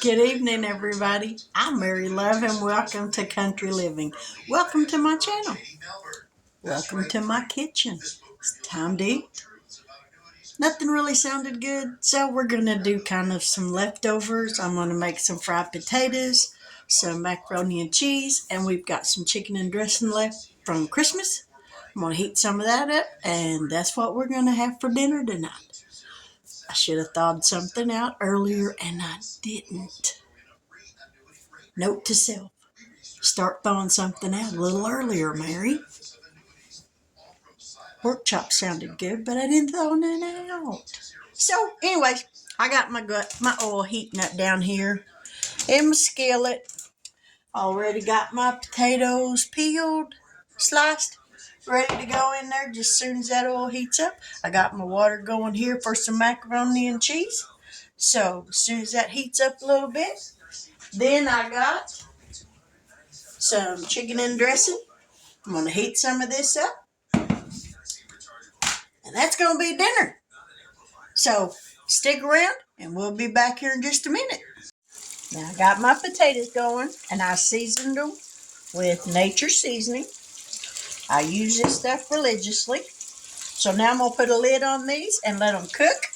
Good evening, everybody. I'm Mary Love, and welcome to Country Living. Welcome to my channel. Welcome to my kitchen. It's time to eat. Nothing really sounded good, so we're going to do kind of some leftovers. I'm going to make some fried potatoes, some macaroni and cheese, and we've got some chicken and dressing left from Christmas. I'm going to heat some of that up, and that's what we're going to have for dinner tonight. I should have thawed something out earlier, and I didn't. Note to self, start thawing something out a little earlier, Mary. Pork chop sounded good, but I didn't thaw it out. So, anyways, I got my oil heating up down here in my skillet. Already got my potatoes peeled, sliced, ready to go in there just as soon as that oil heats up. I got my water going here for some macaroni and cheese. So, as soon as that heats up a little bit, then I got some chicken and dressing. I'm going to heat some of this up, and that's going to be dinner. So stick around, and we'll be back here in just a minute. Now I got my potatoes going, and I seasoned them with nature seasoning. I use this stuff religiously. So now I'm going to put a lid on these and let them cook,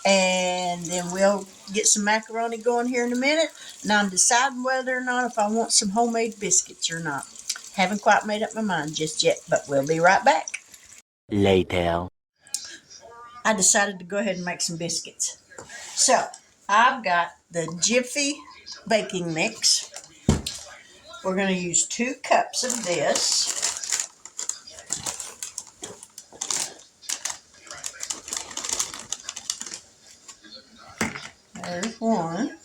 and then we'll get some macaroni going here in a minute. Now I'm deciding whether or not if I want some homemade biscuits or not. Haven't quite made up my mind just yet, but we'll be right back. Later. I decided to go ahead and make some biscuits. So I've got the Jiffy baking mix. We're going to use 2 cups of this. There's one.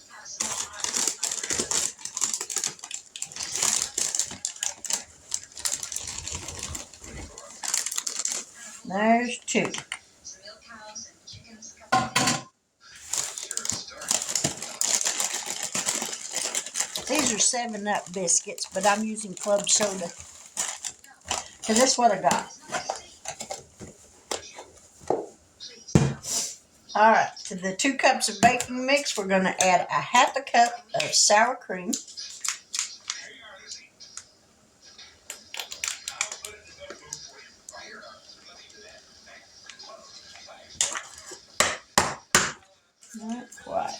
There's 2. These are 7-Up biscuits, but I'm using club soda because that's what I got. All right, to the 2 cups of baking mix, we're going to add a 1/2 cup of sour cream. Not quite.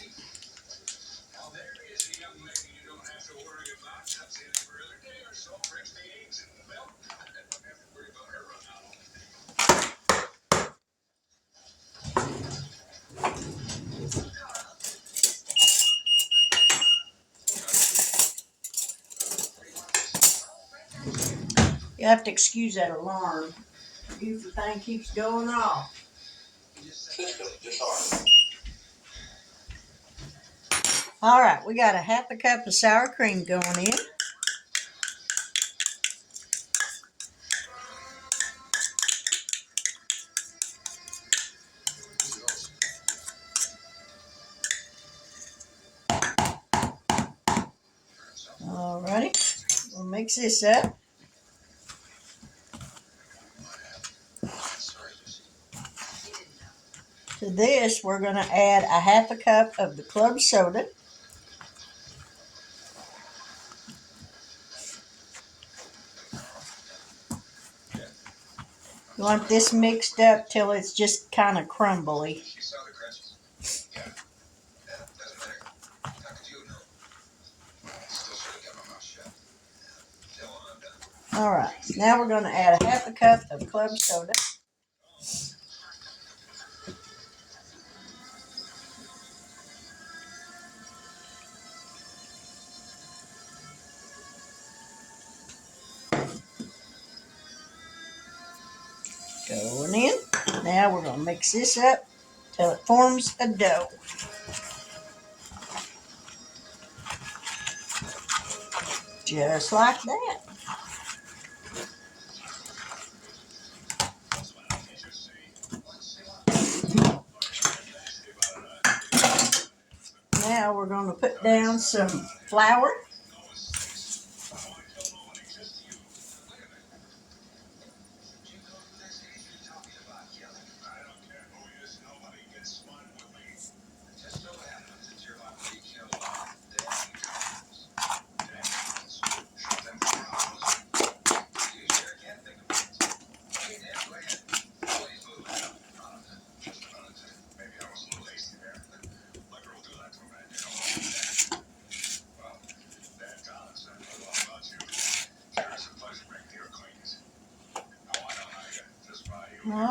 You have to excuse that alarm. The goofy thing keeps going off. All right, we got a 1/2 cup of sour cream going in. Alrighty, we'll mix this up. To this, we're going to add a 1/2 cup of the club soda. You want this mixed up till it's just kind of crumbly. Alright, now we're going to add a 1/2 cup of club soda. Going in. Now we're going to mix this up till it forms a dough. Just like that. Now we're going to put down some flour.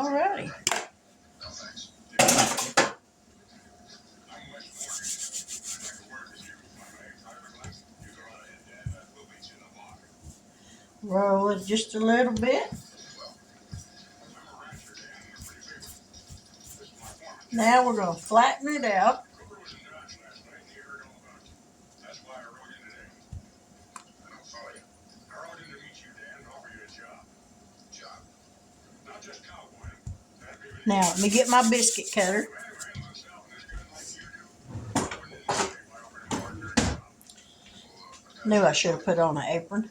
Alrighty. Roll it just a little bit. Now we're going to flatten it out. Now let me get my biscuit cutter. Knew I should have put on an apron.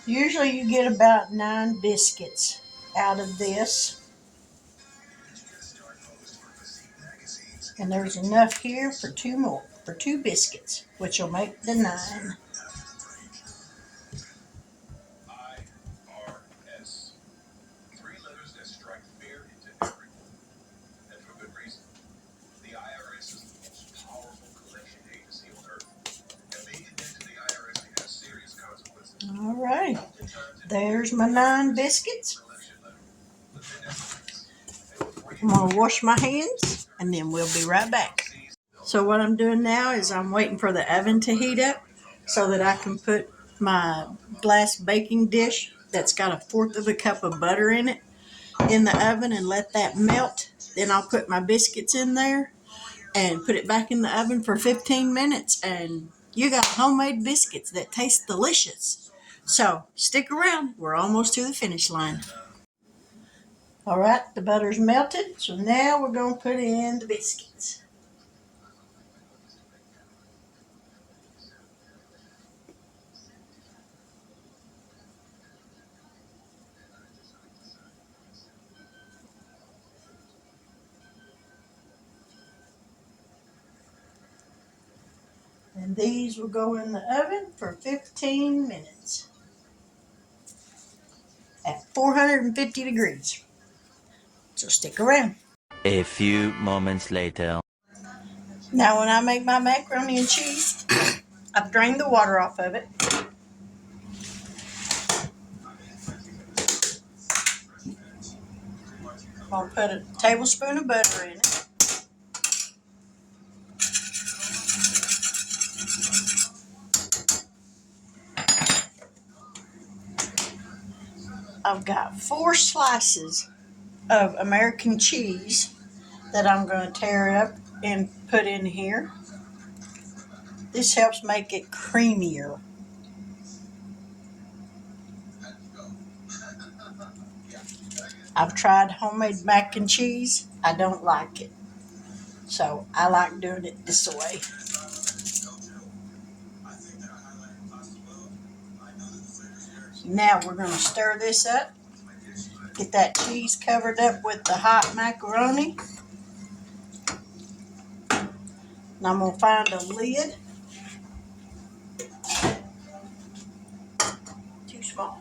Usually you get about 9 biscuits out of this. And there's enough here for 2 biscuits, which will make the 9. All right, there's my 9 biscuits. I'm going to wash my hands and then we'll be right back. So what I'm doing now is I'm waiting for the oven to heat up so that I can put my glass baking dish that's got 1/4 of a cup of butter in it in the oven and let that melt. Then I'll put my biscuits in there and put it back in the oven for 15 minutes and you got homemade biscuits that taste delicious. So stick around. We're almost to the finish line. All right, the butter's melted. So now we're going to put in the biscuits. And these will go in the oven for 15 minutes at 450 degrees. So stick around. A few moments later. Now when I make my macaroni and cheese, I've drained the water off of it. I'll put a tablespoon of butter in it. I've got 4 slices of American cheese that I'm going to tear up and put in here. This helps make it creamier. I've tried homemade mac and cheese. I don't like it. So I like doing it this way. Now we're going to stir this up. Get that cheese covered up with the hot macaroni. And I'm going to find a lid. Too small.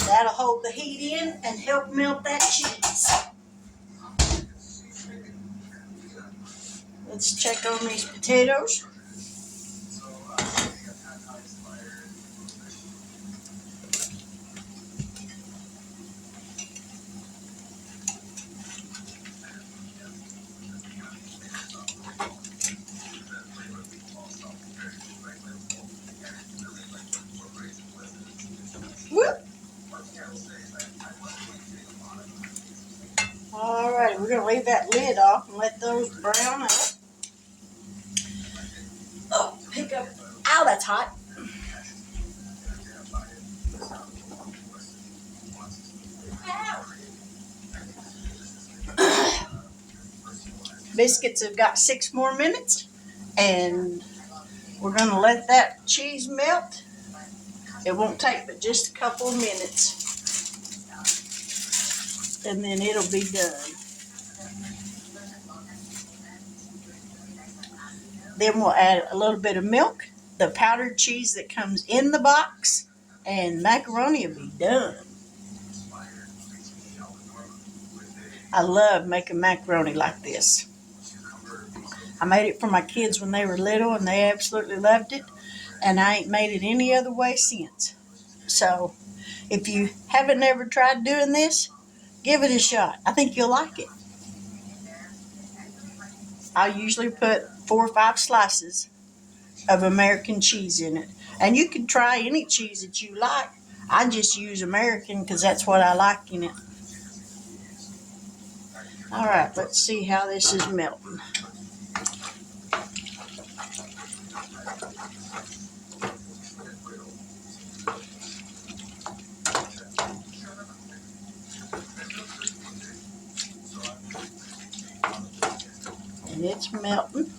That'll hold the heat in and help melt that cheese. Let's check on these potatoes. Whoop. Alrighty, we're gonna leave that lid off and let those brown up. Oh, pick up. Ow, that's hot. Biscuits have got 6 more minutes, and we're gonna let that cheese melt. It won't take but just a couple of minutes, and then it'll be done. Then we'll add a little bit of milk, the powdered cheese that comes in the box, and macaroni will be done. I love making macaroni like this. I made it for my kids when they were little, and they absolutely loved it, and I ain't made it any other way since. So if you haven't ever tried doing this, give it a shot. I think you'll like it. I usually put 4 or 5 slices of American cheese in it. And you can try any cheese that you like. I just use American because that's what I like in it. All right, let's see how this is melting. And it's melting.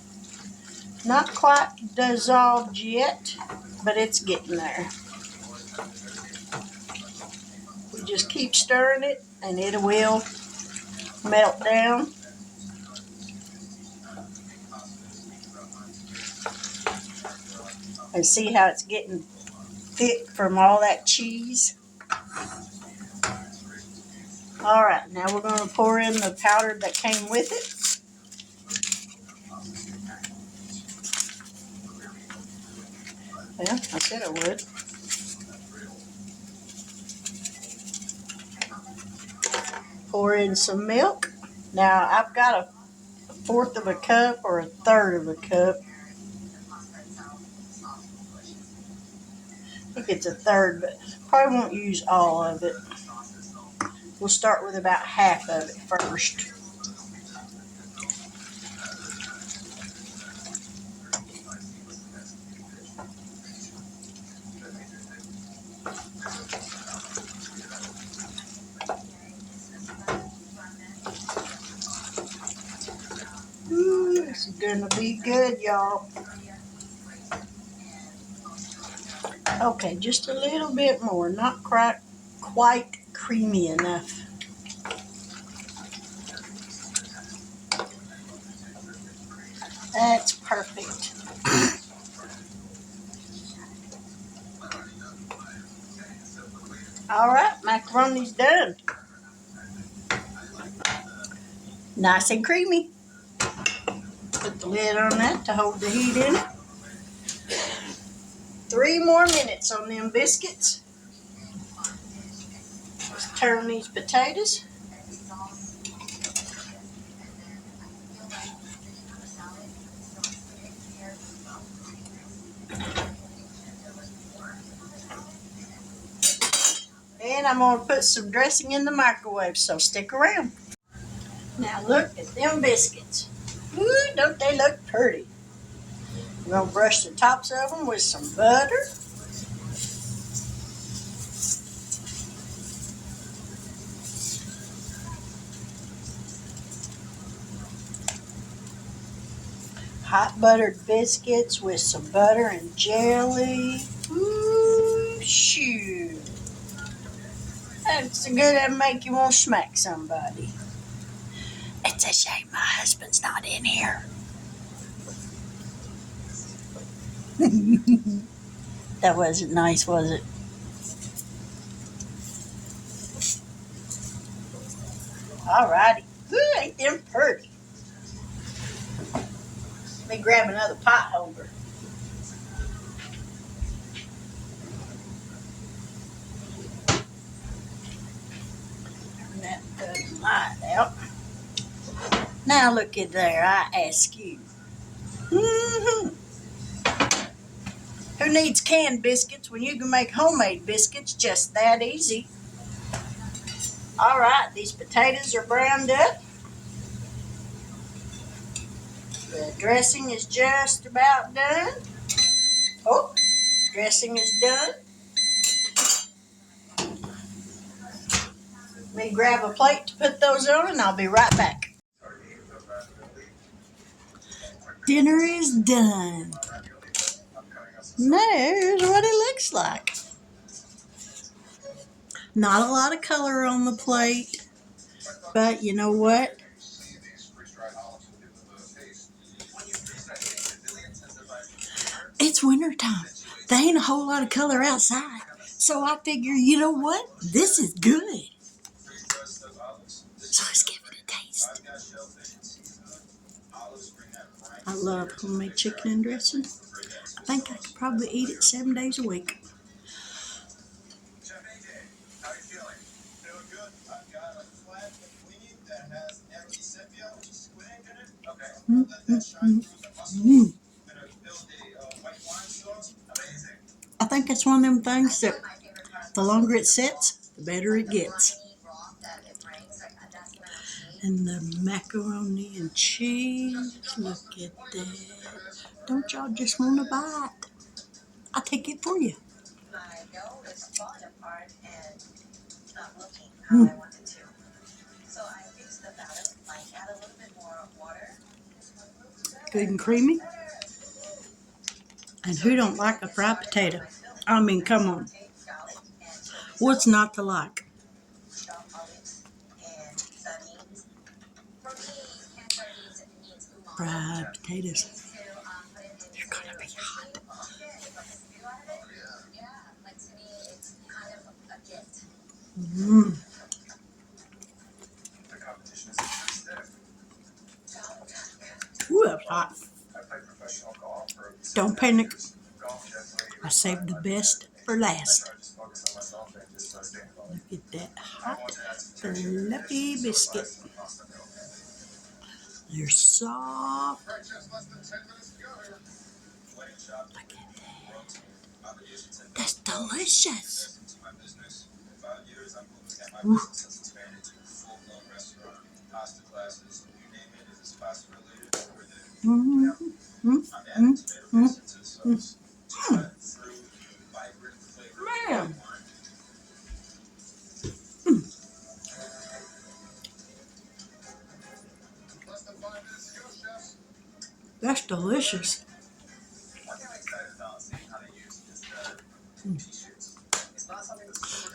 Not quite dissolved yet, but it's getting there. We just keep stirring it and it will melt down. And see how it's getting thick from all that cheese. All right, now we're going to pour in the powder that came with it. Yeah, I said I would. Pour in some milk. Now I've got a 1/4 of a cup or a 1/3 of a cup. I think it's a 1/3, but probably won't use all of it. We'll start with about half of it first. Ooh, this is gonna be good, y'all. Okay, just a little bit more, not quite creamy enough. That's perfect. All right, macaroni's done. Nice and creamy. Put the lid on that to hold the heat in it. 3 more minutes on them biscuits. Let's turn these potatoes. And I'm going to put some dressing in the microwave, so stick around. Now look at them biscuits. Ooh, don't they look pretty? We're going to brush the tops of them with some butter. Hot buttered biscuits with some butter and jelly. Ooh, shoot. That's good to make you want to smack somebody. It's a shame my husband's not in here. That wasn't nice, was it? Alrighty. Ooh, ain't them pretty. Let me grab another pot holder. Turn that good light out. Now look at there, I ask you. Mm-hmm. Who needs canned biscuits when you can make homemade biscuits just that easy? All right, these potatoes are browned up. The dressing is just about done. Oh, dressing is done. Let me grab a plate to put those on and I'll be right back. Dinner is done. There's what it looks like. Not a lot of color on the plate, but you know what? It's wintertime. There ain't a whole lot of color outside. So I figure, you know what? This is good. So let's give it a taste. I love homemade chicken and dressing. I think I could probably eat it 7 days a week. Mm, mm, mm, mm. I think it's one of them things that the longer it sits, the better it gets. And the macaroni and cheese, look at that. Don't y'all just want to bite? I'll take it for you. Mm. Good and creamy. And who don't like a fried potato? I mean, come on. What's not to like? Fried potatoes. They're gonna be hot. Mmm. Ooh, that's hot. Don't panic. I saved the best for last. Look at that hot, fluffy biscuit. They're soft. Look at that. That's delicious. Ooh. Mm, mm, mm, mm, mm. Man. That's delicious.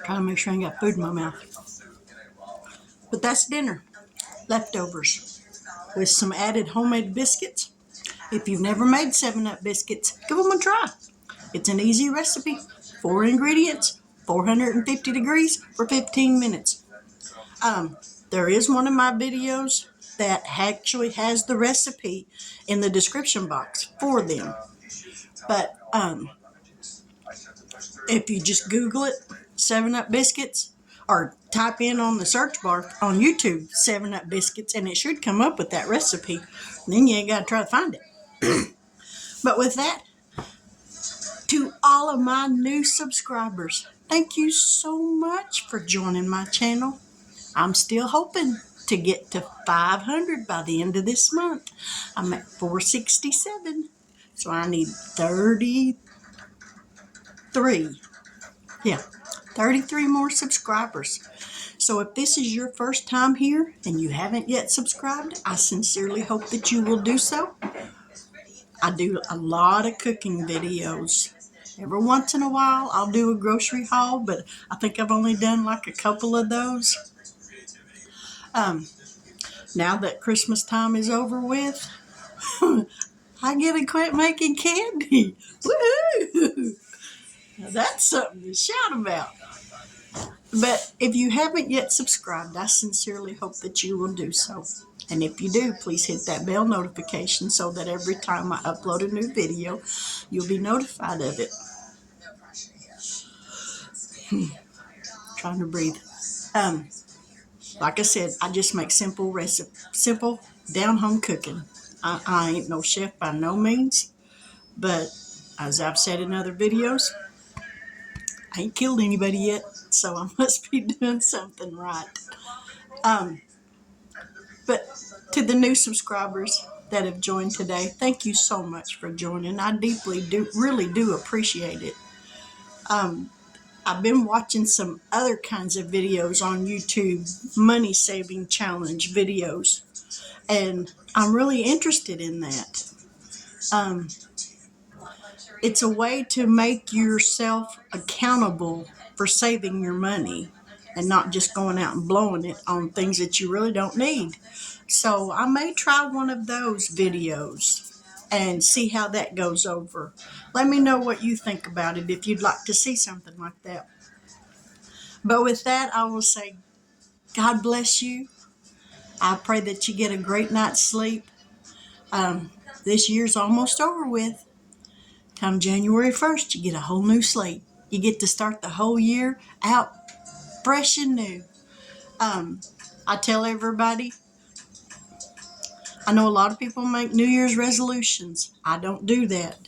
Trying to make sure I ain't got food in my mouth. But that's dinner. Leftovers with some added homemade biscuits. If you've never made 7-Up biscuits, give them a try. It's an easy recipe. 4 ingredients, 450 degrees for 15 minutes. There is one of my videos that actually has the recipe in the description box for them. But if you just Google it, 7-Up biscuits, or type in on the search bar on YouTube 7-Up biscuits, and it should come up with that recipe. Then you ain't got to try to find it. But with that, to all of my new subscribers, thank you so much for joining my channel. I'm still hoping to get to 500 by the end of this month. I'm at 467, so I need 33. Yeah, 33 more subscribers. So if this is your first time here and you haven't yet subscribed, I sincerely hope that you will do so. I do a lot of cooking videos. Every once in a while, I'll do a grocery haul, but I think I've only done like a couple of those. Now that Christmas time is over with, I get to quit making candy. Woohoo! Now that's something to shout about. But if you haven't yet subscribed, I sincerely hope that you will do so. And if you do, please hit that bell notification so that every time I upload a new video, you'll be notified of it. Trying to breathe. Like I said, I just make simple down-home cooking. I ain't no chef by no means, but as I've said in other videos, I ain't killed anybody yet, so I must be doing something right. But to the new subscribers, that have joined today. Thank you so much for joining. I really do appreciate it. I've been watching some other kinds of videos on YouTube, money saving challenge videos, and I'm really interested in that. Um, it's a way to make yourself accountable for saving your money and not just going out and blowing it on things that you really don't need. So I may try one of those videos and see how that goes over. Let me know what you think about it if you'd like to see something like that. But with that, I will say, God bless you. I pray that you get a great night's sleep. This year's almost over with. Come January 1st, you get a whole new slate. You get to start the whole year out fresh and new. I tell everybody, I know a lot of people make New Year's resolutions. I don't do that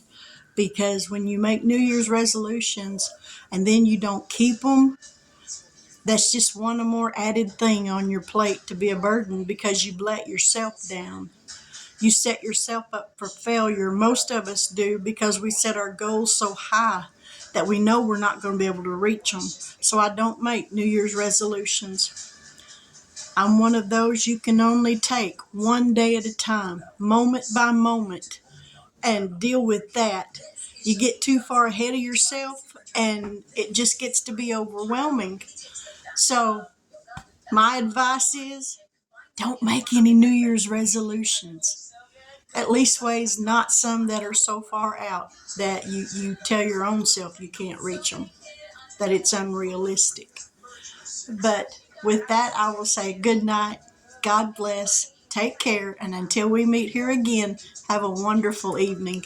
because when you make New Year's resolutions and then you don't keep them, that's just one more added thing on your plate to be a burden because you've let yourself down. You set yourself up for failure. Most of us do because we set our goals so high that we know we're not going to be able to reach them. So I don't make New Year's resolutions. I'm one of those you can only take one day at a time, moment by moment, and deal with that. You get too far ahead of yourself and it just gets to be overwhelming. So my advice is don't make any New Year's resolutions. At least ways not some that are so far out that you tell your own self you can't reach them, that it's unrealistic. But with that, I will say good night. God bless. Take care. And until we meet here again, have a wonderful evening.